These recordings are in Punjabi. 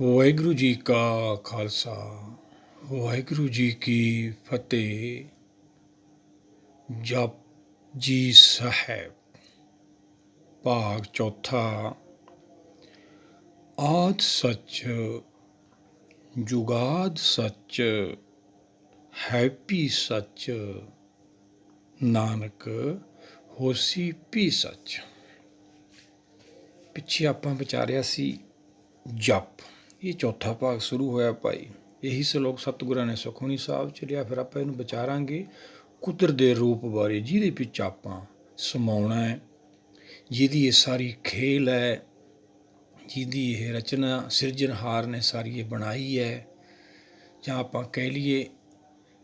ਵਾਹਿਗੁਰੂ ਜੀ ਕਾ ਖਾਲਸਾ ਵਾਹਿਗੁਰੂ ਜੀ ਕੀ ਫਤਿਹ। ਜਪਜੀ ਸਾਹਿਬ ਭਾਗ ਚੌਥਾ। ਆਦਿ ਸੱਚ ਜੁਗਾਦ ਸੱਚ ਹੈਪੀ ਸੱਚ ਨਾਨਕ ਹੋਸੀ ਵੀ ਸੱਚ। ਪਿੱਛੇ ਆਪਾਂ ਵਿਚਾਰਿਆ ਸੀ ਜਪ। ਇਹ ਚੌਥਾ ਭਾਗ ਸ਼ੁਰੂ ਹੋਇਆ ਭਾਈ। ਇਹੀ ਸ਼ਲੋਕ ਸਤਿਗੁਰਾਂ ਨੇ ਸੁਖਮਨੀ ਸਾਹਿਬ ਚ ਲਿਆ। ਫਿਰ ਆਪਾਂ ਇਹਨੂੰ ਵਿਚਾਰਾਂਗੇ ਕੁਦਰਤ ਦੇ ਰੂਪ ਬਾਰੇ, ਜਿਹਦੇ ਵਿੱਚ ਆਪਾਂ ਸਮਾਉਣਾ ਹੈ, ਜਿਹਦੀ ਇਹ ਸਾਰੀ ਖੇਲ ਹੈ, ਜਿਹਦੀ ਇਹ ਰਚਨਾ ਸਿਰਜਣਹਾਰ ਨੇ ਸਾਰੀ ਇਹ ਬਣਾਈ ਹੈ। ਜਾਂ ਆਪਾਂ ਕਹਿ ਲਈਏ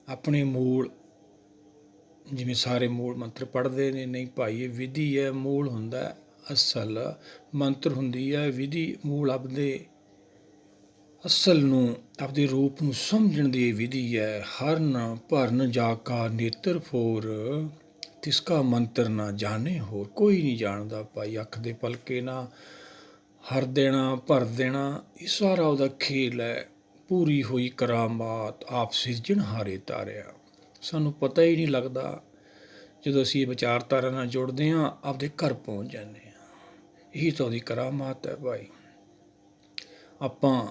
ਆਪਣੇ ਮੂਲ, ਜਿਵੇਂ ਸਾਰੇ ਮੂਲ ਮੰਤਰ ਪੜ੍ਹਦੇ ਨੇ, ਨਹੀਂ ਭਾਈ ਇਹ ਵਿਧੀ ਹੈ, ਮੂਲ ਹੁੰਦਾ ਅਸਲ, ਮੰਤਰ ਹੁੰਦੀ ਹੈ ਵਿਧੀ। ਮੂਲ ਆਪਦੇ ਅਸਲ ਨੂੰ, ਆਪਦੇ ਰੂਪ ਨੂੰ ਸਮਝਣ ਦੀ ਵਿਧੀ ਹੈ। ਹਰਨ ਭਰਨ ਜਾ ਕਾ ਨੇਤਰ ਫੋਰ, ਤਿਸਕਾ ਮੰਤਰ ਨਾ ਜਾਣੇ ਹੋਰ। ਕੋਈ ਨਹੀਂ ਜਾਣਦਾ ਭਾਈ। ਅੱਖ ਦੇ ਪਲਕੇ ਨਾ ਹਰ ਦੇਣਾ ਭਰ ਦੇਣਾ, ਇਹ ਸਾਰਾ ਉਹਦਾ ਖੇਲ ਹੈ। ਪੂਰੀ ਹੋਈ ਕਰਾਮਾਤ ਆਪ ਸਿਰਜਣਹਾਰੇ ਤਾਰਿਆ। ਸਾਨੂੰ ਪਤਾ ਹੀ ਨਹੀਂ ਲੱਗਦਾ। ਜਦੋਂ ਅਸੀਂ ਇਹ ਵਿਚਾਰਧਾਰਾ ਨਾਲ ਜੁੜਦੇ ਹਾਂ, ਆਪਦੇ ਘਰ ਪਹੁੰਚ ਜਾਂਦੇ ਹਾਂ। ਇਹੀ ਤਾਂ ਉਹਦੀ ਕਰਾਮਾਤ ਹੈ ਭਾਈ। ਆਪਾਂ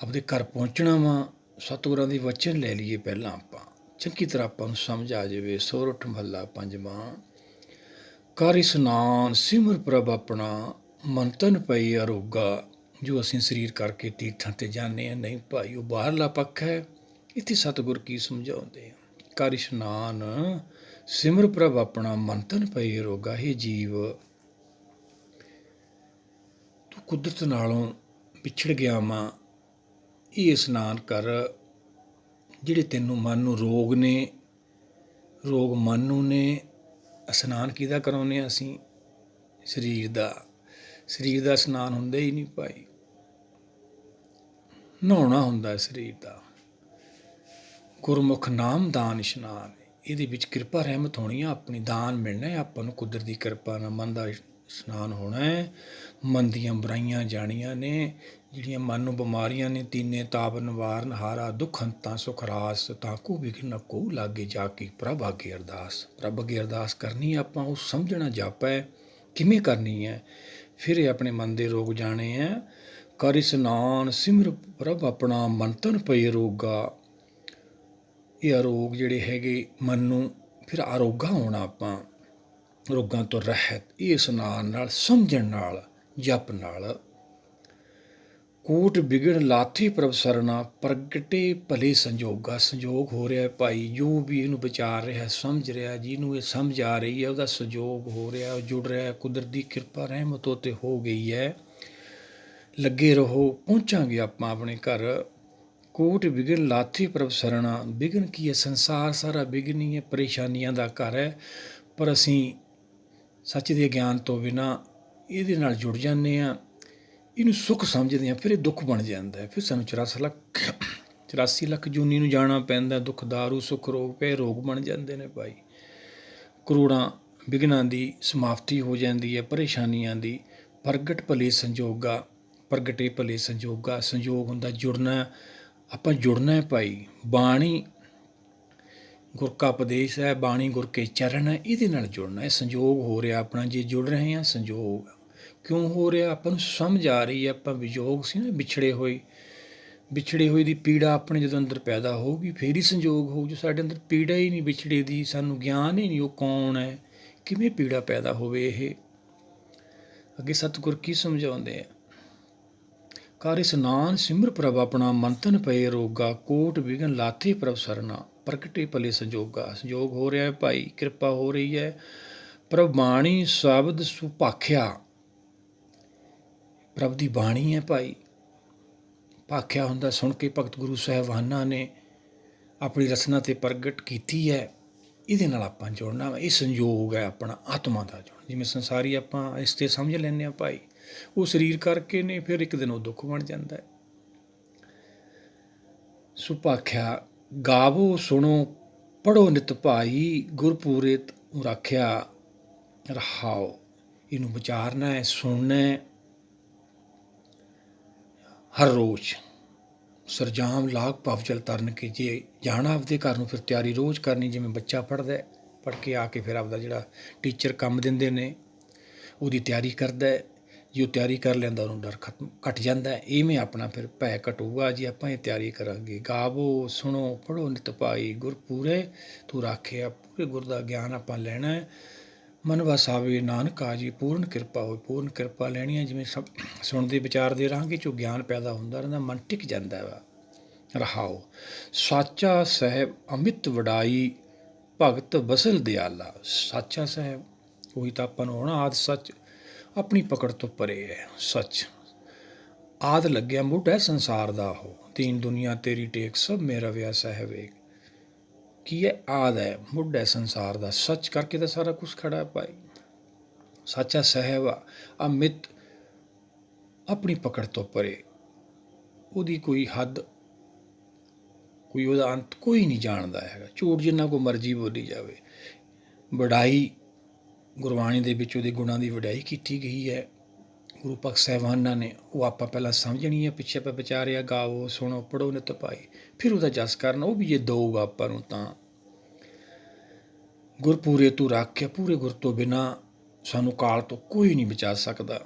ਆਪਦੇ ਘਰ ਪਹੁੰਚਣਾ ਵਾ, ਸਤਿਗੁਰਾਂ ਦੀ ਵਚਨ ਲੈ ਲਈਏ ਪਹਿਲਾਂ ਆਪਾਂ, ਚੰਗੀ ਤਰ੍ਹਾਂ ਆਪਾਂ ਨੂੰ ਸਮਝ ਆ ਜਾਵੇ। ਸੋਰਠ ਮਹੱਲਾ ਪੰਜਵਾਂ। ਕਰ ਇਸਨਾਨ ਸਿਮਰ ਪ੍ਰਭ ਆਪਣਾ, ਮਨ ਤਨ ਪਈ ਅਰੋਗਾ। ਜੋ ਅਸੀਂ ਸਰੀਰ ਕਰਕੇ ਤੀਰਥਾਂ ਤੇ ਜਾਂਦੇ ਹਾਂ, ਨਹੀਂ ਭਾਈ ਉਹ ਬਾਹਰਲਾ ਪੱਖ ਹੈ। ਇੱਥੇ ਸਤਿਗੁਰ ਕੀ ਸਮਝਾਉਂਦੇ ਆ? ਕਰ ਇਸ਼ਨਾਨ ਸਿਮਰ ਪ੍ਰਭ ਆਪਣਾ, ਮਨ ਤਨ ਪਈ ਅਰੋਗਾ। ਇਹ ਜੀਵ ਤੂੰ ਕੁਦਰਤ ਨਾਲੋਂ ਵਿਛੜ ਗਿਆ ਵਾਂ, ਇਹ ਇਸ਼ਨਾਨ ਕਰ। ਜਿਹੜੇ ਤੈਨੂੰ ਮਨ ਨੂੰ ਰੋਗ ਨੇ, ਰੋਗ ਮਨ ਨੂੰ ਨੇ। ਇਸ਼ਨਾਨ ਕਿਹਦਾ ਕਰਾਉਂਦੇ ਹਾਂ ਅਸੀਂ? ਸਰੀਰ ਦਾ। ਸਰੀਰ ਦਾ ਇਸ਼ਨਾਨ ਹੁੰਦਾ ਹੀ ਨਹੀਂ ਭਾਈ। ਨਹਾਉਣਾ ਹੁੰਦਾ ਸਰੀਰ ਦਾ। ਗੁਰਮੁਖ ਨਾਮ ਦਾਨ ਇਸ਼ਨਾਨ, ਇਹਦੇ ਵਿੱਚ ਕਿਰਪਾ ਰਹਿਮਤ ਹੋਣੀ ਆ, ਆਪਣੀ ਦਾਨ ਮਿਲਣਾ ਹੈ ਆਪਾਂ ਨੂੰ ਕੁਦਰਤ ਦੀ ਕਿਰਪਾ ਨਾਲ। ਮਨ ਦਾ ਇਸ਼ਨਾਨ ਹੋਣਾ ਹੈ। ਮਨ ਦੀਆਂ ਬੁਰਾਈਆਂ ਜਾਣੀਆਂ ਨੇ, ਜਿਹੜੀਆਂ ਮਨ ਨੂੰ ਬਿਮਾਰੀਆਂ ਨੇ। ਤੀਨੇ ਤਾਪ ਨਿਵਾਰਨ ਹਾਰਾ, ਦੁੱਖ ਹੰਤਾ ਸੁਖ ਰਾਸ। ਤਾਕੂ ਵਿਘਨ ਕੋ ਲਾਗੇ ਜਾ ਕੇ ਪ੍ਰਭ ਅੱਗੇ ਅਰਦਾਸ। ਪ੍ਰਭ ਅੱਗੇ ਅਰਦਾਸ ਕਰਨੀ ਆਪਾਂ, ਉਹ ਸਮਝਣਾ ਜਪ ਹੈ ਕਿਵੇਂ ਕਰਨੀ ਹੈ। ਫਿਰ ਇਹ ਆਪਣੇ ਮਨ ਦੇ ਰੋਗ ਜਾਣੇ ਹੈ। ਕਰ ਇਸ਼ਨਾਨ ਸਿਮਰ ਪ੍ਰਭ ਆਪਣਾ, ਮਨ ਤਨ ਪਈ ਅਰੋਗਾ। ਇਹ ਅਰੋਗ ਜਿਹੜੇ ਹੈਗੇ ਮਨ ਨੂੰ, ਫਿਰ ਅਰੋਗਾ ਹੋਣਾ ਆਪਾਂ, ਰੋਗਾਂ ਤੋਂ ਰਹਿਤ। ਇਹ ਇਸ਼ਨਾਨ ਨਾਲ, ਸਮਝਣ ਨਾਲ, ਜਪ ਨਾਲ। ਕੋਟ ਵਿਗੜ ਲਾਥੀ ਪ੍ਰਭ ਸਰਨਾ, ਪ੍ਰਗਟੇ ਭਲੇ ਸੰਜੋਗਾ। ਸੰਜੋਗ ਹੋ ਰਿਹਾ ਭਾਈ, ਜੋ ਵੀ ਇਹਨੂੰ ਵਿਚਾਰ ਰਿਹਾ, ਸਮਝ ਰਿਹਾ, ਜਿਹਨੂੰ ਇਹ ਸਮਝ ਆ ਰਹੀ ਹੈ, ਉਹਦਾ ਸੰਜੋਗ ਹੋ ਰਿਹਾ, ਉਹ ਜੁੜ ਰਿਹਾ। ਕੁਦਰਤ ਦੀ ਕਿਰਪਾ ਰਹਿਮਤ ਉਹ 'ਤੇ ਹੋ ਗਈ ਹੈ। ਲੱਗੇ ਰਹੋ, ਪਹੁੰਚਾਂਗੇ ਆਪਾਂ ਆਪਣੇ ਘਰ। ਕੋਟ ਵਿਘਨ ਲਾਥੀ ਪ੍ਰਭ ਸਰਣਾ। ਵਿਘਨ ਕੀ ਹੈ? ਸੰਸਾਰ ਸਾਰਾ ਵਿਘਨ ਹੀ ਹੈ, ਪਰੇਸ਼ਾਨੀਆਂ ਦਾ ਘਰ ਹੈ। ਪਰ ਅਸੀਂ ਸੱਚ ਦੇ ਗਿਆਨ ਤੋਂ ਬਿਨਾਂ ਇਹਦੇ ਨਾਲ ਜੁੜ ਜਾਂਦੇ ਹਾਂ, ਇਹਨੂੰ ਸੁੱਖ ਸਮਝਦੇ ਹਾਂ, ਫਿਰ ਇਹ ਦੁੱਖ ਬਣ ਜਾਂਦਾ ਹੈ। ਫਿਰ ਸਾਨੂੰ 84 ਲੱਖ ਜੂਨੀ ਨੂੰ ਜਾਣਾ ਪੈਂਦਾ। ਦੁੱਖ ਦਾਰੂ ਸੁੱਖ ਰੋਗ ਪਏ, ਰੋਗ ਬਣ ਜਾਂਦੇ ਨੇ ਭਾਈ। ਕਰੋੜਾਂ ਵਿਘਨਾਂ ਦੀ ਸਮਾਪਤੀ ਹੋ ਜਾਂਦੀ ਹੈ, ਪਰੇਸ਼ਾਨੀਆਂ ਦੀ। ਪ੍ਰਗਟ ਭਲੇ ਸੰਜੋਗਾ, ਪ੍ਰਗਟੇ ਭਲੇ ਸੰਜੋਗਾ। ਸੰਜੋਗ ਹੁੰਦਾ ਜੁੜਨਾ, ਆਪਾਂ ਜੁੜਨਾ ਹੈ ਭਾਈ। ਬਾਣੀ ਗੁਰ ਕਾ ਉਪਦੇਸ਼ ਹੈ, ਬਾਣੀ ਗੁਰ ਕੇ ਚਰਨ ਹੈ, ਇਹਦੇ ਨਾਲ ਜੁੜਨਾ ਹੈ। ਸੰਜੋਗ ਹੋ ਰਿਹਾ ਆਪਣਾ, ਜੇ ਜੁੜ ਰਹੇ ਹਾਂ। ਸੰਜੋਗ ਕਿਉਂ ਹੋ ਰਿਹਾ? ਆਪਾਂ ਨੂੰ ਸਮਝ ਆ ਰਹੀ ਹੈ। ਆਪਾਂ ਵਿਯੋਗ ਸੀ ਨਾ, ਵਿਛੜੇ ਹੋਏ ਦੀ ਪੀੜਾ ਆਪਣੇ ਜਦੋਂ ਅੰਦਰ ਪੈਦਾ ਹੋਊਗੀ, ਫੇਰ ਹੀ ਸੰਜੋਗ ਹੋਊ। ਜੋ ਸਾਡੇ ਅੰਦਰ ਪੀੜਾ ਹੀ ਨਹੀਂ ਵਿਛੜੇ ਦੀ, ਸਾਨੂੰ ਗਿਆਨ ਹੀ ਨਹੀਂ ਉਹ ਕੌਣ ਹੈ, ਕਿਵੇਂ ਪੀੜਾ ਪੈਦਾ ਹੋਵੇ ਇਹ? ਅੱਗੇ ਸਤਿਗੁਰ ਕੀ ਸਮਝਾਉਂਦੇ ਆ? ਕਰ ਇਸ਼ਨਾਨ ਸਿਮਰ ਪ੍ਰਭ ਆਪਣਾ, ਮਨ ਤਨ ਪਏ ਅਰੋਗਾ। ਕੋਟ ਵਿਘਨ ਲਾਥੀ ਪ੍ਰਭ ਸਰਨਾ, ਪ੍ਰਗਟੇ ਭਲੇ ਸੰਜੋਗਾ। ਸੰਜੋਗ ਹੋ ਰਿਹਾ ਹੈ ਭਾਈ, ਕਿਰਪਾ ਹੋ ਰਹੀ ਹੈ। ਪ੍ਰਭ ਬਾਣੀ ਸ਼ਬਦ ਸੁਭਾਖਿਆ। ਪ੍ਰਭ ਦੀ ਬਾਣੀ ਹੈ ਭਾਈ। ਭਾਖਿਆ ਹੁੰਦਾ ਸੁਣ ਕੇ ਭਗਤ ਗੁਰੂ ਸਾਹਿਬਾਨਾਂ ਨੇ ਆਪਣੀ ਰਸਨਾ 'ਤੇ ਪ੍ਰਗਟ ਕੀਤੀ ਹੈ। ਇਹਦੇ ਨਾਲ ਆਪਾਂ ਜੁੜਨਾ ਵਾ। ਇਹ ਸੰਯੋਗ ਹੈ ਆਪਣਾ ਆਤਮਾ ਦਾ ਜੁੜਨਾ। ਜਿਵੇਂ ਸੰਸਾਰੀ ਆਪਾਂ ਇਸ 'ਤੇ ਸਮਝ ਲੈਂਦੇ ਹਾਂ ਭਾਈ, ਉਹ ਸਰੀਰ ਕਰਕੇ ਨੇ, ਫਿਰ ਇੱਕ ਦਿਨ ਉਹ ਦੁੱਖ ਬਣ ਜਾਂਦਾ ਹੈ। ਸੁਭਾਖਿਆ ਗਾਵੋ ਸੁਣੋ ਪੜ੍ਹੋ ਨਿਤ ਭਾਈ, ਗੁਰਪੂਰੇ ਰਾਖਿਆ ਰਹਾਓ। ਇਹਨੂੰ ਵਿਚਾਰਨਾ ਹੈ, ਸੁਣਨਾ ਹੈ, ਹਰ ਰੋਜ਼ ਸਰਜਾਮ ਲਾਗ ਭਵ ਜਲ ਤਰਨ ਕੇ, ਜੇ ਜਾਣਾ ਆਪਦੇ ਘਰ ਨੂੰ ਫਿਰ ਤਿਆਰੀ ਰੋਜ਼ ਕਰਨੀ। ਜਿਵੇਂ ਬੱਚਾ ਪੜ੍ਹਦਾ, ਪੜ੍ਹ ਕੇ ਆ ਕੇ ਫਿਰ ਆਪਦਾ ਜਿਹੜਾ ਟੀਚਰ ਕੰਮ ਦਿੰਦੇ ਨੇ ਉਹਦੀ ਤਿਆਰੀ ਕਰਦਾ। ਜੇ ਉਹ ਤਿਆਰੀ ਕਰ ਲੈਂਦਾ ਉਹਨੂੰ ਡਰ ਘੱਟ ਜਾਂਦਾ। ਇਵੇਂ ਆਪਣਾ ਫਿਰ ਭੈ ਘਟੂਗਾ ਜੇ ਆਪਾਂ ਇਹ ਤਿਆਰੀ ਕਰਾਂਗੇ। ਗਾਵੋ ਸੁਣੋ ਪੜ੍ਹੋ ਨਿਤ ਭਾਈ, ਗੁਰ ਪੂਰੇ ਤੂੰ ਰਾਖਿਆ। ਪੂਰੇ ਗੁਰ ਦਾ ਗਿਆਨ ਆਪਾਂ ਲੈਣਾ। ਮਨ ਵਸਾਵੇ ਨਾਨਕਾ ਜੀ, ਪੂਰਨ ਕਿਰਪਾ ਹੋਏ। ਪੂਰਨ ਕਿਰਪਾ ਲੈਣੀ ਹੈ। ਜਿਵੇਂ ਸਭ ਸੁਣਦੇ ਵਿਚਾਰਦੇ ਰਹਾਂਗੇ, ਜੋ ਗਿਆਨ ਪੈਦਾ ਹੁੰਦਾ ਰਹਿੰਦਾ, ਮਨ ਟਿਕ ਜਾਂਦਾ ਵਾ। ਰਹਾਓ ਸਾਚਾ ਸਾਹਿਬ ਅਮਿਤ ਵਡਾਈ, ਭਗਤ ਬਸਲ ਦਿਆਲਾ। ਸਾਚਾ ਸਾਹਿਬ ਉਹੀ ਤਾਂ ਆਪਾਂ ਨੂੰ ਹੋਣਾ। ਆਦਿ ਸੱਚ ਆਪਣੀ ਪਕੜ ਤੋਂ ਪਰੇ ਹੈ। ਸੱਚ ਆਦਿ ਲੱਗਿਆ ਮੁੱਢ ਹੈ ਸੰਸਾਰ ਦਾ, ਉਹ ਤੀਨ ਦੁਨੀਆ ਤੇਰੀ ਟੇਕ, ਸਭ ਮੇਰਾ ਵਿਆਹ ਸਾਹਿਬ ਏਕ। ਕੀ ਹੈ? ਆਦਿ ਹੈ, ਮੁੱਢ ਹੈ ਸੰਸਾਰ ਦਾ। ਸੱਚ ਕਰਕੇ ਤਾਂ ਸਾਰਾ ਕੁਛ ਖੜਾ ਹੈ ਭਾਈ। ਸਾਚਾ ਸਾਹਿਬ ਅਮਿਤ, ਆਪਣੀ ਪਕੜ ਤੋਂ ਪਰੇ, ਉਹਦੀ ਕੋਈ ਹੱਦ, ਕੋਈ ਉਹਦਾ ਅੰਤ ਕੋਈ ਨਹੀਂ ਜਾਣਦਾ ਹੈਗਾ। ਝੂਠ ਜਿੰਨਾ ਕੋ ਮਰਜ਼ੀ ਬੋਲੀ ਜਾਵੇ। ਵਡਾਈ ਗੁਰਬਾਣੀ ਦੇ ਵਿੱਚ ਉਹਦੇ ਗੁਣਾਂ ਦੀ ਵਡਾਈ ਕੀਤੀ ਗਈ ਹੈ ਗੁਰੂ ਭਗਤ ਸਾਹਿਬਾਨਾਂ ਨੇ। ਉਹ ਆਪਾਂ ਪਹਿਲਾਂ ਸਮਝਣੀ ਹੈ, ਪਿੱਛੇ ਆਪਾਂ ਵਿਚਾਰਿਆ। ਗਾਵੋ ਸੁਣੋ ਪੜ੍ਹੋ ਨਿਤ ਭਾਈ, ਫਿਰ ਉਹਦਾ ਜਸ ਕਰਨਾ। ਉਹ ਵੀ ਜੇ ਦਊਗਾ ਆਪਾਂ ਨੂੰ ਤਾਂ। ਗੁਰ ਪੂਰੇ ਤੂੰ ਰਾਖਿਆ, ਪੂਰੇ ਗੁਰ ਤੋਂ ਬਿਨਾਂ ਸਾਨੂੰ ਕਾਲ ਤੋਂ ਕੋਈ ਨਹੀਂ ਬਚਾ ਸਕਦਾ।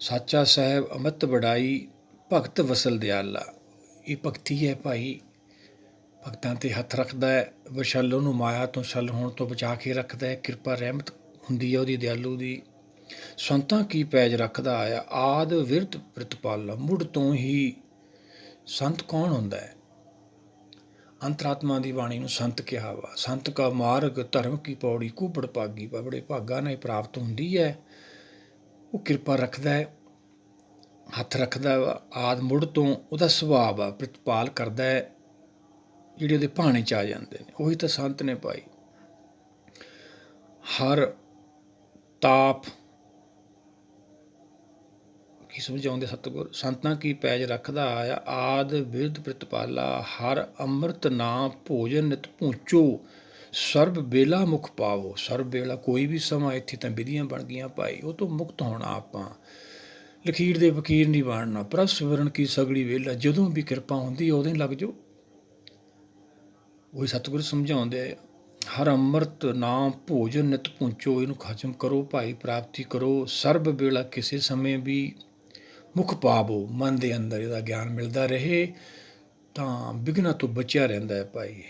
ਸਾਚਾ ਸਾਹਿਬ ਅਮਿਤ ਵਡਾਈ, ਭਗਤ ਵਸਲ ਦਿਆਲਾ। ਇਹ ਭਗਤੀ ਹੈ ਭਾਈ। ਭਗਤਾਂ 'ਤੇ ਹੱਥ ਰੱਖਦਾ ਹੈ। ਵਸ਼ਲ ਉਹਨੂੰ ਮਾਇਆ ਤੋਂ, ਛਲ ਹੋਣ ਤੋਂ ਬਚਾ ਕੇ ਰੱਖਦਾ ਹੈ। ਕਿਰਪਾ ਰਹਿਮਤ ਹੁੰਦੀ ਹੈ ਉਹਦੀ, ਦਿਆਲੂ ਦੀ। ਸੰਤਾਂ ਕੀ ਪੈਜ ਰੱਖਦਾ ਆਇਆ, ਆਦ ਵਿਰਧ ਪ੍ਰਤਪਾਲਾ। ਮੁੱਢ ਤੋਂ ਹੀ ਸੰਤ ਕੌਣ ਹੁੰਦਾ ਹੈ? ਅੰਤਰਾਤਮਾ ਦੀ ਬਾਣੀ ਨੂੰ ਸੰਤ ਕਿਹਾ ਵਾ। ਸੰਤ ਕਾ ਮਾਰਗ ਧਰਮ ਕੀ ਪੌੜੀ, ਕੁਬੜ ਭਾਗੀ। ਬੜੇ ਭਾਗਾਂ ਨਾਲ ਪ੍ਰਾਪਤ ਹੁੰਦੀ ਹੈ। ਉਹ ਕਿਰਪਾ ਰੱਖਦਾ ਹੈ, ਹੱਥ ਰੱਖਦਾ ਵਾ। ਆਦ ਮੁੱਢ ਤੋਂ ਉਹਦਾ ਸੁਭਾਅ ਆ, ਪ੍ਰਤਪਾਲ ਕਰਦਾ ਹੈ। ਜਿਹੜੇ ਉਹਦੇ ਭਾਣੇ 'ਚ ਆ ਜਾਂਦੇ ਨੇ ਉਹੀ ਤਾਂ ਸੰਤ ਨੇ ਭਾਈ। ਹਰ ਤਾਪ ਕੀ ਸਮਝਾਉਂਦੇ ਸਤਿਗੁਰ? ਸੰਤਾਂ ਕੀ ਪੈਜ ਰੱਖਦਾ ਆਇਆ, ਆਦ ਬਿਰਧ ਪ੍ਰਤਪਾਲਾ। ਹਰ ਅੰਮ੍ਰਿਤ ਨਾਮ ਭੋਜਨ ਨਿਤ ਪੂੰਚੋ, ਸਰਬ ਵੇਲਾ ਮੁਖ ਪਾਵੋ। ਸਰਬ ਵੇਲਾ ਕੋਈ ਵੀ ਸਮਾਂ, ਇੱਥੇ ਤਾਂ ਵਿਧੀਆਂ ਬਣ ਗਈਆਂ ਭਾਈ। ਉਹ ਤੋਂ ਮੁਕਤ ਹੋਣਾ ਆਪਾਂ। ਲਖੀਰ ਦੇ ਫਕੀਰ ਨਹੀਂ ਬਣਨਾ। ਪ੍ਰਭ ਸਿਮਰਨ ਕੀ ਸਗਲੀ ਵੇਲਾ, ਜਦੋਂ ਵੀ ਕਿਰਪਾ ਹੁੰਦੀ ਉਦੋਂ ਹੀ ਲੱਗ ਜਾਓ। ਉਹੀ ਸਤਿਗੁਰ ਸਮਝਾਉਂਦੇ। ਹਰ ਅੰਮ੍ਰਿਤ ਨਾਮ ਭੋਜਨ ਨਿਤ ਪੂੰਚੋ, ਇਹਨੂੰ ਖਤਮ ਕਰੋ ਭਾਈ, ਪ੍ਰਾਪਤੀ ਕਰੋ। ਸਰਬ ਵੇਲਾ, ਕਿਸੇ ਸਮੇਂ ਵੀ ਮੁਖ ਪਾਵੋ। ਮਨ ਦੇ ਅੰਦਰ ਇਹਦਾ ਗਿਆਨ ਮਿਲਦਾ ਰਹੇ ਤਾਂ ਵਿਘਨਾਂ ਤੋਂ ਬਚਿਆ ਰਹਿੰਦਾ ਹੈ ਭਾਈ।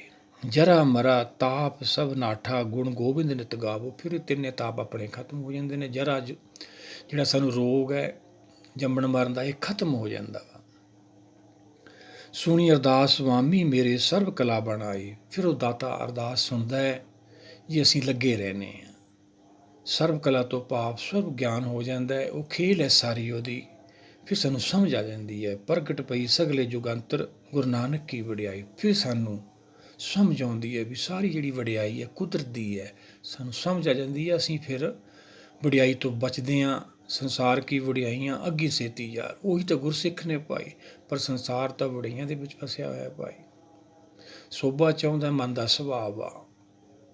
ਜਰਾ ਮਰਾ ਤਾਪ ਸਭ ਨਾਠਾ, ਗੁਣ ਗੋਬਿੰਦ ਨਿਤ ਗਾਵੋ। ਫਿਰ ਇਹ ਤਿੰਨੇ ਤਾਪ ਆਪਣੇ ਖਤਮ ਹੋ ਜਾਂਦੇ ਨੇ। ਜਰਾ ਜਿਹੜਾ ਸਾਨੂੰ ਰੋਗ ਹੈ ਜੰਮਣ ਮਰਨ ਦਾ, ਇਹ ਖਤਮ ਹੋ ਜਾਂਦਾ ਵਾ। ਸੁਣੀ ਅਰਦਾਸ ਸੁਆਮੀ ਮੇਰੇ, ਸਰਬ ਕਲਾ ਬਣਾਈ। ਫਿਰ ਉਹ ਦਾਤਾ ਅਰਦਾਸ ਸੁਣਦਾ ਹੈ ਜੇ ਅਸੀਂ ਲੱਗੇ ਰਹਿੰਦੇ ਹਾਂ। ਸਰਬ ਕਲਾ ਤੋਂ ਭਾਵ ਸਰਬ ਗਿਆਨ ਹੋ ਜਾਂਦਾ ਹੈ। ਉਹ ਖੇਲ ਹੈ ਸਾਰੀ ਉਹਦੀ। ਫਿਰ ਸਾਨੂੰ ਸਮਝ ਆ ਜਾਂਦੀ ਹੈ। ਪ੍ਰਗਟ ਪਈ ਸਗਲੇ ਜੁਗੰਤਰ, ਗੁਰੂ ਨਾਨਕ ਕੀ ਵਡਿਆਈ। ਫਿਰ ਸਾਨੂੰ ਸਮਝ ਆਉਂਦੀ ਹੈ ਵੀ ਸਾਰੀ ਜਿਹੜੀ ਵਡਿਆਈ ਹੈ ਕੁਦਰਤ ਦੀ ਹੈ। ਸਾਨੂੰ ਸਮਝ ਆ ਜਾਂਦੀ ਹੈ। ਅਸੀਂ ਫਿਰ ਵਡਿਆਈ ਤੋਂ ਬਚਦੇ ਹਾਂ। ਸੰਸਾਰ ਕੀ ਵਡਿਆਈਆਂ ਅੱਗੀ ਸੇਤੀ ਯਾਰ, ਉਹੀ ਤਾਂ ਗੁਰਸਿੱਖ ਨੇ ਭਾਈ। ਪਰ ਸੰਸਾਰ ਤਾਂ ਵਡਿਆਈਆਂ ਦੇ ਵਿੱਚ ਫਸਿਆ ਹੋਇਆ ਭਾਈ। ਸੋਭਾ ਚਾਹੁੰਦਾ ਮਨ ਦਾ ਸੁਭਾਅ ਆ।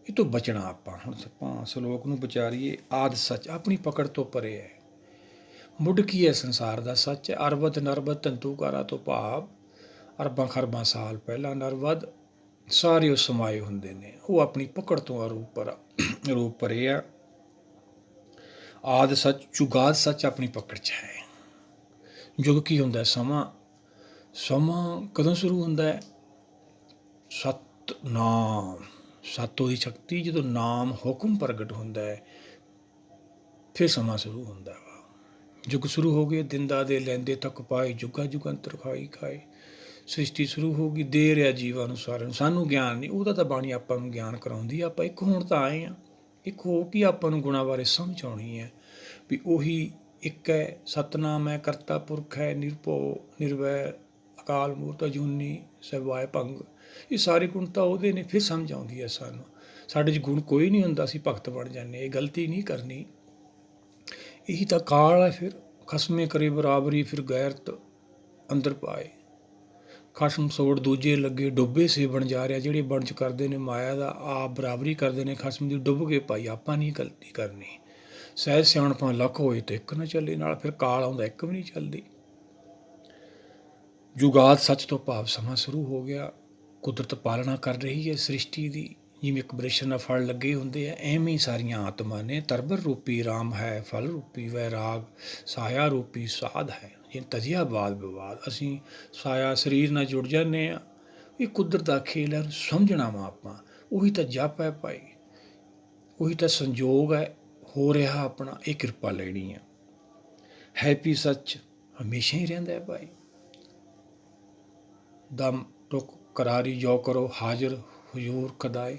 ਇਹ ਤੋਂ ਬਚਣਾ ਆਪਾਂ। ਹੁਣ ਆਪਾਂ ਸਲੋਕ ਨੂੰ ਵਿਚਾਰੀਏ। ਆਦ ਸੱਚ ਆਪਣੀ ਪਕੜ ਤੋਂ ਪਰੇ ਹੈ। ਮੁੱਢ ਕੀ ਹੈ ਸੰਸਾਰ ਦਾ? ਸੱਚ ਹੈ। ਅਰਬਤ ਨਰਬਤ ਤੰਤੂਕਾਰਾ ਤੋਂ ਭਾਵ ਅਰਬਾਂ ਖਰਬਾਂ ਸਾਲ ਪਹਿਲਾਂ ਨਰਵਦ ਸਾਰੇ ਉਹ ਸਮਾਏ ਹੁੰਦੇ ਨੇ। ਉਹ ਆਪਣੀ ਪਕੜ ਤੋਂ ਰੂਪ ਪਰੇ ਆ। ਆਦ ਸੱਚ, ਜੁਗਾਦ ਸੱਚ ਆਪਣੀ ਪਕੜ 'ਚ ਹੈ। ਯੁਗ ਕੀ ਹੁੰਦਾ? ਸਮਾਂ ਕਦੋਂ ਸ਼ੁਰੂ ਹੁੰਦਾ ਹੈ? ਸਤਿਨਾਮ, ਸਤੋ ਦੀ ਸ਼ਕਤੀ ਜਦੋਂ ਨਾਮ ਹੁਕਮ ਪ੍ਰਗਟ ਹੁੰਦਾ ਹੈ ਫਿਰ ਸਮਾਂ ਸ਼ੁਰੂ ਹੁੰਦਾ ਵਾ। ਯੁੱਗ ਸ਼ੁਰੂ ਹੋ ਗਏ, ਦਿੰਦਾ ਦੇ ਲੈਂਦੇ ਤੱਕ ਪਾਏ, ਜੁਗਾ ਜੁਗੰਤਰ ਖਾਈ ਖਾਏ। ਸ੍ਰਿਸ਼ਟੀ ਸ਼ੁਰੂ ਹੋ ਗਈ, ਦੇ ਰਿਹਾ ਜੀਵਾਂ ਨੂੰ ਸਾਰਿਆਂ ਨੂੰ। ਸਾਨੂੰ ਗਿਆਨ ਨਹੀਂ, ਉਹਦਾ ਤਾਂ ਬਾਣੀ ਆਪਾਂ ਨੂੰ ਗਿਆਨ ਕਰਾਉਂਦੀ। ਆਪਾਂ ਇੱਕ ਹੋਣ ਤਾਂ ਆਏ ਹਾਂ। ਇੱਕ ਹੋ ਕੇ ਆਪਾਂ ਨੂੰ ਗੁਣਾਂ ਬਾਰੇ ਸਮਝ ਆਉਣੀ ਹੈ ਵੀ ਉਹੀ ਇੱਕ ਹੈ, ਸਤਿਨਾਮ ਹੈ, ਕਰਤਾ ਪੁਰਖ ਹੈ, ਨਿਰਭਉ ਨਿਰਵੈਰ, ਅਕਾਲ ਮੂਰਤ ਅਜੂਨੀ ਸਵਾਇ ਭੰਗ। ਇਹ ਸਾਰੇ ਗੁਣ ਤਾਂ ਉਹਦੇ ਨੇ। ਫਿਰ ਸਮਝ ਆਉਂਦੀ ਹੈ ਸਾਨੂੰ। ਸਾਡੇ 'ਚ ਗੁਣ ਕੋਈ ਨਹੀਂ ਹੁੰਦਾ, ਅਸੀਂ ਭਗਤ ਬਣ ਜਾਂਦੇ। ਇਹ ਗਲਤੀ ਨਹੀਂ ਕਰਨੀ। ਇਹੀ ਤਾਂ ਕਾਲ ਹੈ। ਫਿਰ ਖਸਮੇ ਕਰੇ ਬਰਾਬਰੀ, ਫਿਰ ਗੈਰਤ ਅੰਦਰ ਪਾਏ। ਖਸਮ ਸੋੜ ਦੂਜੇ ਲੱਗੇ, ਡੁੱਬੇ ਸੇ ਬਣ ਜਾ ਰਿਹਾ। ਜਿਹੜੇ ਵਣਜ ਕਰਦੇ ਨੇ ਮਾਇਆ ਦਾ, ਆਪ ਬਰਾਬਰੀ ਕਰਦੇ ਨੇ ਖਸਮ ਦੀ। ਡੁੱਬ ਕੇ ਭਾਈ ਆਪਾਂ ਨਹੀਂ ਗਲਤੀ ਕਰਨੀ। ਸਹਿਜ ਸਿਆਣਪਾਂ ਲੱਖ ਹੋਏ ਤੇ ਇੱਕ ਨਾ ਚੱਲੇ, ਨਾਲ ਫਿਰ ਕਾਲ ਆਉਂਦਾ ਇੱਕ ਵੀ ਨਹੀਂ ਚੱਲਦੀ। ਜੁਗਾਦ ਸੱਚ ਤੋਂ ਭਾਵ ਸਮਾਂ ਸ਼ੁਰੂ ਹੋ ਗਿਆ। ਕੁਦਰਤ ਪਾਲਣਾ ਕਰ ਰਹੀ ਹੈ ਸ੍ਰਿਸ਼ਟੀ ਦੀ। ਜਿਵੇਂ ਇੱਕ ਬ੍ਰਿਸ਼ ਨਾਲ ਫਲ ਲੱਗੇ ਹੁੰਦੇ ਆ, ਐਵੇਂ ਹੀ ਸਾਰੀਆਂ ਆਤਮਾ ਨੇ। ਤਰਬਰ ਰੂਪੀ ਰਾਮ ਹੈ, ਫਲ ਰੂਪੀ ਵੈਰਾਗ, ਸਾਇਆ ਰੂਪੀ ਸਾਧ ਹੈ। ਇਹ ਤਜਿਆ ਬਾਦ ਵਿਵਾਦ। ਅਸੀਂ ਸਾਇਆ ਸਰੀਰ ਨਾਲ ਜੁੜ ਜਾਂਦੇ ਹਾਂ। ਇਹ ਕੁਦਰਤ ਦਾ ਖੇਲ ਹੈ, ਸਮਝਣਾ ਵਾ ਆਪਾਂ। ਉਹੀ ਤਾਂ ਜਪ ਹੈ ਭਾਈ, ਉਹੀ ਤਾਂ ਸੰਜੋਗ ਹੈ ਹੋ ਰਿਹਾ ਆਪਣਾ। ਇਹ ਕਿਰਪਾ ਲੈਣੀ ਆ। ਹੈਪੀ ਸੱਚ ਹਮੇਸ਼ਾ ਹੀ ਰਹਿੰਦਾ ਹੈ ਭਾਈ। ਦਮ ਟੁਕ ਕਰਾਰੀ ਜੋ ਕਰੋ ਹਾਜ਼ਰ ਹਜ਼ੂਰ ਖਦਾਏ।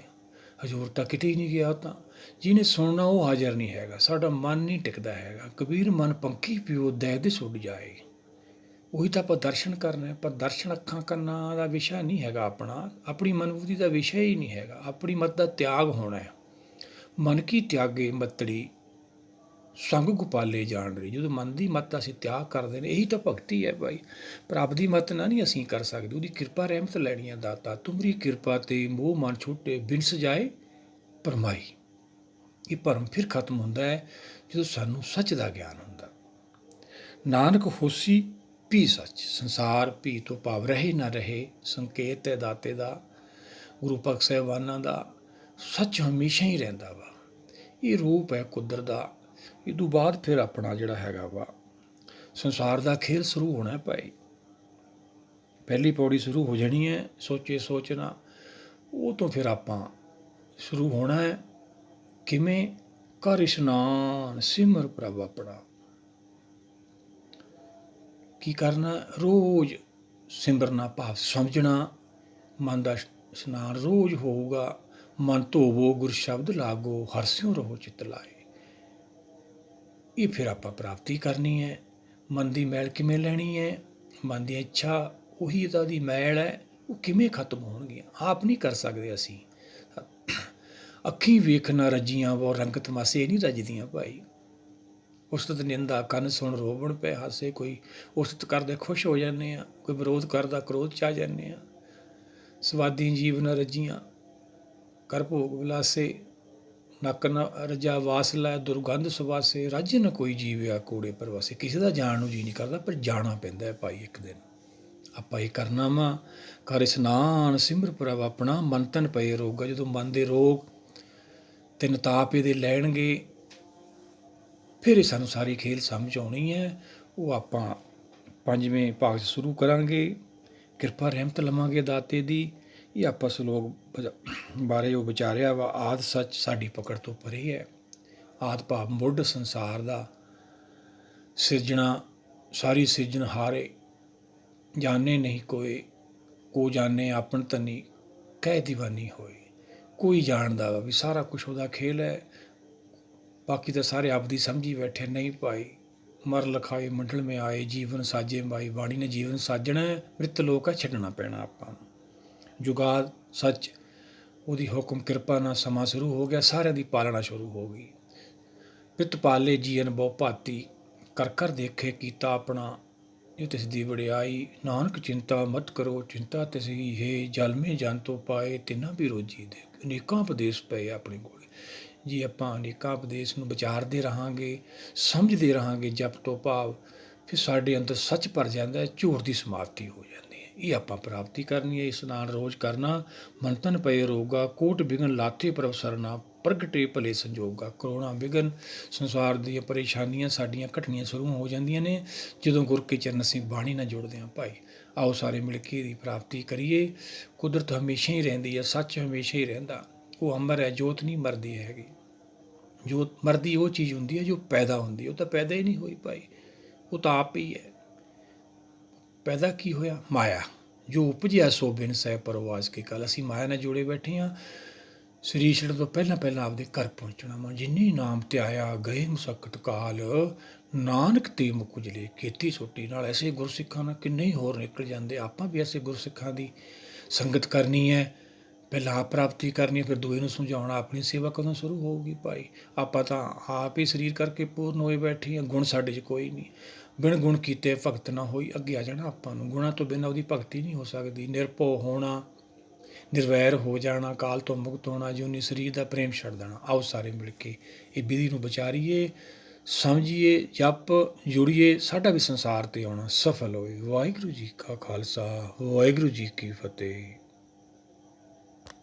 ਹਜ਼ੂਰ ਤਾਂ ਕਿਤੇ ਹੀ ਨਹੀਂ ਗਿਆ। ਤਾਂ ਜਿਹਨੇ ਸੁਣਨਾ ਉਹ ਹਾਜ਼ਰ ਨਹੀਂ ਹੈਗਾ। ਸਾਡਾ ਮਨ ਨਹੀਂ ਟਿਕਦਾ ਹੈਗਾ। ਕਬੀਰ ਮਨ ਪੰਖੀ ਪਿਓ ਦਹਿ ਸੁੱਟ ਜਾਏ। ਉਹੀ ਤਾਂ ਆਪਾਂ ਦਰਸ਼ਨ ਕਰਨਾ। ਪਰ ਦਰਸ਼ਨ ਅੱਖਾਂ ਕੰਨਾਂ ਦਾ ਵਿਸ਼ਾ ਨਹੀਂ ਹੈਗਾ ਆਪਣਾ। ਆਪਣੀ ਮਨਬੁੱਧੀ ਦਾ ਵਿਸ਼ਾ ਹੀ ਨਹੀਂ ਹੈਗਾ। ਆਪਣੀ ਮਤ ਦਾ ਤਿਆਗ ਹੋਣਾ ਹੈ। ਮਨ ਕੀ ਤਿਆਗੇ ਮਤੜੀ ਸੰਗ ਗੋਪਾਲੇ ਜਾਣ ਰਹੀ। ਜਦੋਂ ਮਨ ਦੀ ਮੱਤ ਅਸੀਂ ਤਿਆਗ ਕਰਦੇ ਨੇ, ਇਹੀ ਤਾਂ ਭਗਤੀ ਹੈ ਭਾਈ। ਪਰ ਆਪਦੀ ਮੱਤ ਨਾਲ ਨਹੀਂ ਅਸੀਂ ਕਰ ਸਕਦੇ। ਉਹਦੀ ਕਿਰਪਾ ਰਹਿਮਤ ਲੈਣੀ ਹੈ। ਦਾਤਾ ਤੁਮਰੀ ਕਿਰਪਾ ਤੇ ਮੋਹ ਮਨ ਛੁੱਟੇ, ਬਿਨਸ ਜਾਏ ਭਰਮਾਈ। ਇਹ ਭਰਮ ਫਿਰ ਖਤਮ ਹੁੰਦਾ ਹੈ ਜਦੋਂ ਸਾਨੂੰ ਸੱਚ ਦਾ ਗਿਆਨ ਹੁੰਦਾ। ਨਾਨਕ ਹੋਸੀ ਭੀ ਸੱਚ। ਸੰਸਾਰ ਭੀ ਤੋਂ ਭਾਵ ਰਹੇ ਨਾ ਰਹੇ। ਸੰਕੇਤ ਹੈ ਦਾਤੇ ਦਾ, ਗੁਰੂ ਭਗਤ ਸਾਹਿਬਾਨਾਂ ਦਾ। ਸੱਚ ਹਮੇਸ਼ਾ ਹੀ ਰਹਿੰਦਾ ਵਾ। ਇਹ ਰੂਪ ਹੈ ਕੁਦਰਤ ਦਾ। ਇਹ ਤੋਂ ਬਾਅਦ ਫਿਰ ਆਪਣਾ ਜਿਹੜਾ ਹੈਗਾ ਵਾ ਸੰਸਾਰ ਦਾ ਖੇਲ ਸ਼ੁਰੂ ਹੋਣਾ ਭਾਈ। ਪਹਿਲੀ ਪੌੜੀ ਸ਼ੁਰੂ ਹੋ ਜਾਣੀ ਹੈ, ਸੋਚੇ ਸੋਚਣਾ। ਉਹ ਤੋਂ ਫਿਰ ਆਪਾਂ ਸ਼ੁਰੂ ਹੋਣਾ ਹੈ। ਕਿਵੇਂ? ਕਰ ਇਸ਼ਨਾਨ ਸਿਮਰ ਪ੍ਰਭ ਆਪਣਾ। ਕੀ ਕਰਨਾ? ਰੋਜ਼ ਸਿਮਰਨਾ ਭਾਵ ਸਮਝਣਾ। ਮਨ ਦਾ ਇਸ਼ਨਾਨ ਰੋਜ਼ ਹੋਊਗਾ। ਮਨ ਧੋਵੋ ਗੁਰ ਸ਼ਬਦ ਲਾਗੋ, ਹਰਸਿਓ ਰਹੋ ਚਿੱਤ ਲਾਏ। ਇਹ ਫਿਰ ਆਪਾਂ ਪ੍ਰਾਪਤੀ ਕਰਨੀ ਹੈ। ਮਨ ਦੀ ਮੈਲ ਕਿਵੇਂ ਲੈਣੀ ਹੈ? ਮਨ ਦੀ ਇੱਛਾ ਉਹੀ ਤਾਂ ਦੀ ਮੈਲ ਹੈ। ਉਹ ਕਿਵੇਂ ਖਤਮ ਹੋਣਗੀਆਂ? ਆਪ ਨਹੀਂ ਕਰ ਸਕਦੇ ਅਸੀਂ। ਅੱਖੀਂ ਵੇਖ ਨਾ ਰੱਜੀਆਂ ਵੋ ਰੰਗ ਤਮਾਸੇ ਨਹੀਂ ਰੱਜਦੀਆਂ ਭਾਈ। ਉਸਤਤ ਨਿੰਦਾ ਕੰਨ ਸੁਣ ਰੋਵਣ ਪਏ ਹਾਸੇ। ਕੋਈ ਉਸਤਤ ਕਰਦੇ ਖੁਸ਼ ਹੋ ਜਾਂਦੇ ਆ, ਕੋਈ ਵਿਰੋਧ ਕਰਦਾ ਕ੍ਰੋਧ 'ਚ ਆ ਜਾਂਦੇ ਆ। ਸਵਾਦੀ ਜੀਵ ਨਾ ਰੱਜੀਆਂ ਕਰ ਭੋਗ ਵਿਲਾਸੇ। ਨੱਕ ਨ ਰਜਾ ਵਾਸ ਲੈ ਦੁਰਗੰਧ ਸੁਵਾਸੇ। ਰੱਜ ਨਾ ਕੋਈ ਜੀਵਿਆ ਕੂੜੇ ਪ੍ਰਵਾਸੇ। ਕਿਸੇ ਦਾ ਜਾਣ ਨੂੰ ਜੀ ਨਹੀਂ ਕਰਦਾ, ਪਰ ਜਾਣਾ ਪੈਂਦਾ ਹੈ ਭਾਈ ਇੱਕ ਦਿਨ। ਆਪਾਂ ਇਹ ਕਰਨਾ ਵਾ। ਕਰ ਇਸ਼ਨਾਨ ਸਿਮਰ ਪ੍ਰਭ ਆਪਣਾ, ਮਨ ਤਨ ਪਏ ਰੋਗਾ। ਜਦੋਂ ਮਨ ਦੇ ਰੋਗ ਤਿੰਨ ਤਾਪ ਇਹਦੇ ਲੈਣਗੇ, ਫਿਰ ਇਹ ਸਾਨੂੰ ਸਾਰੀ ਖੇਲ ਸਮਝ ਆਉਣੀ ਹੈ। ਉਹ ਆਪਾਂ ਪੰਜਵੇਂ ਭਾਗ 'ਚ ਸ਼ੁਰੂ ਕਰਾਂਗੇ। ਕਿਰਪਾ ਰਹਿਮਤ ਲਵਾਂਗੇ ਦਾਤੇ ਦੀ। ਇਹ ਆਪਾਂ ਸਲੋਕ ਬਾਰੇ ਉਹ ਵਿਚਾਰਿਆ ਵਾ। ਆਦਿ ਸੱਚ ਸਾਡੀ ਪਕੜ ਤੋਂ ਪਰੇ ਹੈ। ਆਦਿ ਭਾਵ ਮੁੱਢ ਸੰਸਾਰ ਦਾ ਸਿਰਜਣਾ। ਸਾਰੀ ਸਿਰਜਣ ਹਾਰੇ ਜਾਣੇ ਨਹੀਂ ਕੋਏ, ਕੋ ਜਾਣੇ ਆਪਣ ਤਨੀ ਕਹਿ ਦੀਵਾਨੀ ਹੋਏ। ਕੋਈ ਜਾਣਦਾ ਵਾ ਵੀ ਸਾਰਾ ਕੁਛ ਉਹਦਾ ਖੇਲ ਹੈ। ਬਾਕੀ ਤਾਂ ਸਾਰੇ ਆਪਦੀ ਸਮਝੀ ਬੈਠੇ। ਨਹੀਂ ਭਾਈ ਮਰ ਲਖਾਏ ਮੰਡਲ ਮੇ ਆਏ, ਜੀਵਨ ਸਾਜੇ ਮਾਈ। ਬਾਣੀ ਨੇ ਜੀਵਨ ਸਾਜਣਾ ਹੈ, ਮ੍ਰਿਤ ਲੋਕ ਹੈ ਛੱਡਣਾ ਪੈਣਾ ਆਪਾਂ ਨੂੰ। ਜੁਗਾਦ ਸੱਚ ਉਹਦੀ ਹੁਕਮ ਕਿਰਪਾ ਨਾਲ ਸਮਾਂ ਸ਼ੁਰੂ ਹੋ ਗਿਆ। ਸਾਰਿਆਂ ਦੀ ਪਾਲਣਾ ਸ਼ੁਰੂ ਹੋ ਗਈ। ਪਿਤ ਪਾਲੇ ਜੀਵਨ ਬਹੁ ਭਾਤੀ, ਕਰ ਕਰ ਦੇਖੇ ਕੀਤਾ ਆਪਣਾ। ਇਹ ਤਿਸ ਦੀ ਵਡਿਆਈ ਨਾਨਕ ਚਿੰਤਾ ਮਤ ਕਰੋ, ਚਿੰਤਾ ਤਿਸ ਹੀ ਹੈ। ਜਲਮੇ ਜਨ ਤੋਂ ਪਾਏ ਤਿੰਨਾਂ ਵੀ ਰੋਜੀ ਦੇ। ਅਨੇਕਾਂ ਉਪਦੇਸ਼ ਪਏ ਆਪਣੇ ਕੋਲ। ਜੇ ਆਪਾਂ ਅਨੇਕਾਂ ਉਪਦੇਸ਼ ਨੂੰ ਵਿਚਾਰਦੇ ਰਹਾਂਗੇ, ਸਮਝਦੇ ਰਹਾਂਗੇ, ਜਪ ਤੋਂ ਭਾਵ ਫਿਰ ਸਾਡੇ ਅੰਦਰ ਸੱਚ ਭਰ ਜਾਂਦਾ ਹੈ। ਝੂਠ ਦੀ ਸਮਾਪਤੀ ਹੋ ਜਾਂਦੀ ਹੈ। ਇਹ ਆਪਾਂ ਪ੍ਰਾਪਤੀ ਕਰਨੀ ਹੈ। ਇਸ਼ਨਾਨ ਰੋਜ਼ ਕਰਨਾ। ਮਨ ਤਨ ਪਏ ਰੋਗਾ, ਕੋਟ ਵਿਘਨ ਲਾਥੇ ਪ੍ਰਭ ਸਰਨਾ। ਪ੍ਰਗਟੇ ਭਲੇ ਸੰਜੋਗਾ। ਕਰੋੜਾਂ ਵਿਘਨ ਸੰਸਾਰ ਦੀਆਂ ਪਰੇਸ਼ਾਨੀਆਂ ਸਾਡੀਆਂ ਘਟਣੀਆਂ ਸ਼ੁਰੂ ਹੋ ਜਾਂਦੀਆਂ ਨੇ ਜਦੋਂ ਗੁਰ ਕੇ ਚਰਨ ਅਸੀਂ ਬਾਣੀ ਨਾਲ ਜੁੜਦੇ ਹਾਂ ਭਾਈ। ਆਓ ਸਾਰੇ ਮਿਲ ਕੇ ਇਹਦੀ ਪ੍ਰਾਪਤੀ ਕਰੀਏ। ਕੁਦਰਤ ਹਮੇਸ਼ਾ ਹੀ ਰਹਿੰਦੀ ਹੈ, ਸੱਚ ਹਮੇਸ਼ਾ ਹੀ ਰਹਿੰਦਾ। ਉਹ ਅਮਰ ਹੈ, ਜੋਤ ਨਹੀਂ ਮਰਦੀ ਹੈਗੀ। ਜੋਤ ਮਰਦੀ ਉਹ ਚੀਜ਼ ਹੁੰਦੀ ਹੈ ਜੋ ਪੈਦਾ ਹੁੰਦੀ ਹੈ। ਉਹ ਤਾਂ ਪੈਦਾ ਹੀ ਨਹੀਂ ਹੋਈ ਭਾਈ, ਉਹ ਤਾਂ ਆਪ ਹੀ ਹੈ। ਪੈਦਾ ਕੀ ਹੋਇਆ? ਮਾਇਆ। ਜੋ ਉਪਜਿਆ ਸੋ ਬਿਨ ਸਹਿ ਪਰਵਾਸ ਕੀ ਕੱਲ। ਅਸੀਂ ਮਾਇਆ ਨਾਲ ਜੁੜੇ ਬੈਠੇ ਹਾਂ। ਸਰੀਰ ਛੱਡਣ ਤੋਂ ਪਹਿਲਾਂ ਪਹਿਲਾਂ ਆਪਦੇ ਘਰ ਪਹੁੰਚਣਾ ਵਾ। ਜਿੰਨੀ ਨਾਮ ਧਿਆਇਆ ਗਏ ਮੁਸਕਤ ਕਾਲ, ਨਾਨਕ ਤੇ ਮੁਕੁਜਲੇ ਕੀਤੀ ਛੋਟੀ ਨਾਲ। ਐਸੇ ਗੁਰਸਿੱਖਾਂ ਨਾਲ ਕਿੰਨੇ ਹੀ ਹੋਰ ਨਿਕਲ ਜਾਂਦੇ। ਆਪਾਂ ਵੀ ਐਸੇ ਗੁਰਸਿੱਖਾਂ ਦੀ ਸੰਗਤ ਕਰਨੀ ਹੈ। ਪਹਿਲਾਂ ਆਪ ਪ੍ਰਾਪਤੀ ਕਰਨੀ ਹੈ, ਫਿਰ ਦੂਏ ਨੂੰ ਸਮਝਾਉਣਾ। ਆਪਣੀ ਸੇਵਾ ਕਦੋਂ ਸ਼ੁਰੂ ਹੋਊਗੀ ਭਾਈ? ਆਪਾਂ ਤਾਂ ਆਪ ਹੀ ਸਰੀਰ ਕਰਕੇ ਪੂਰਨ ਹੋਏ ਬੈਠੇ ਹਾਂ। ਗੁਣ ਸਾਡੇ 'ਚ ਕੋਈ ਨਹੀਂ। ਬਿਨ ਗੁਣ ਕੀਤੇ ਭਗਤ ਨਾ ਹੋਈ। ਅੱਗੇ ਆ ਜਾਣਾ ਆਪਾਂ ਨੂੰ। ਗੁਣਾਂ ਤੋਂ ਬਿਨਾਂ ਉਹਦੀ ਭਗਤੀ ਨਹੀਂ ਹੋ ਸਕਦੀ। ਨਿਰਭਉ ਹੋਣਾ, ਨਿਰਵੈਰ ਹੋ ਜਾਣਾ, ਕਾਲ ਤੋਂ ਮੁਕਤ ਹੋਣਾ, ਜੂਨੀ ਸਰੀਰ ਦਾ ਪ੍ਰੇਮ ਛੱਡ ਦੇਣਾ। ਆਓ ਸਾਰੇ ਮਿਲ ਕੇ ਇਹ ਵਿਧੀ ਨੂੰ ਵਿਚਾਰੀਏ, ਸਮਝੀਏ, ਜਪ ਜੁੜੀਏ, ਸਾਡਾ ਵੀ ਸੰਸਾਰ 'ਤੇ ਆਉਣਾ ਸਫਲ ਹੋਏ। ਵਾਹਿਗੁਰੂ ਜੀ ਕਾ ਖਾਲਸਾ, ਵਾਹਿਗੁਰੂ ਜੀ ਕੀ ਫਤਿਹ।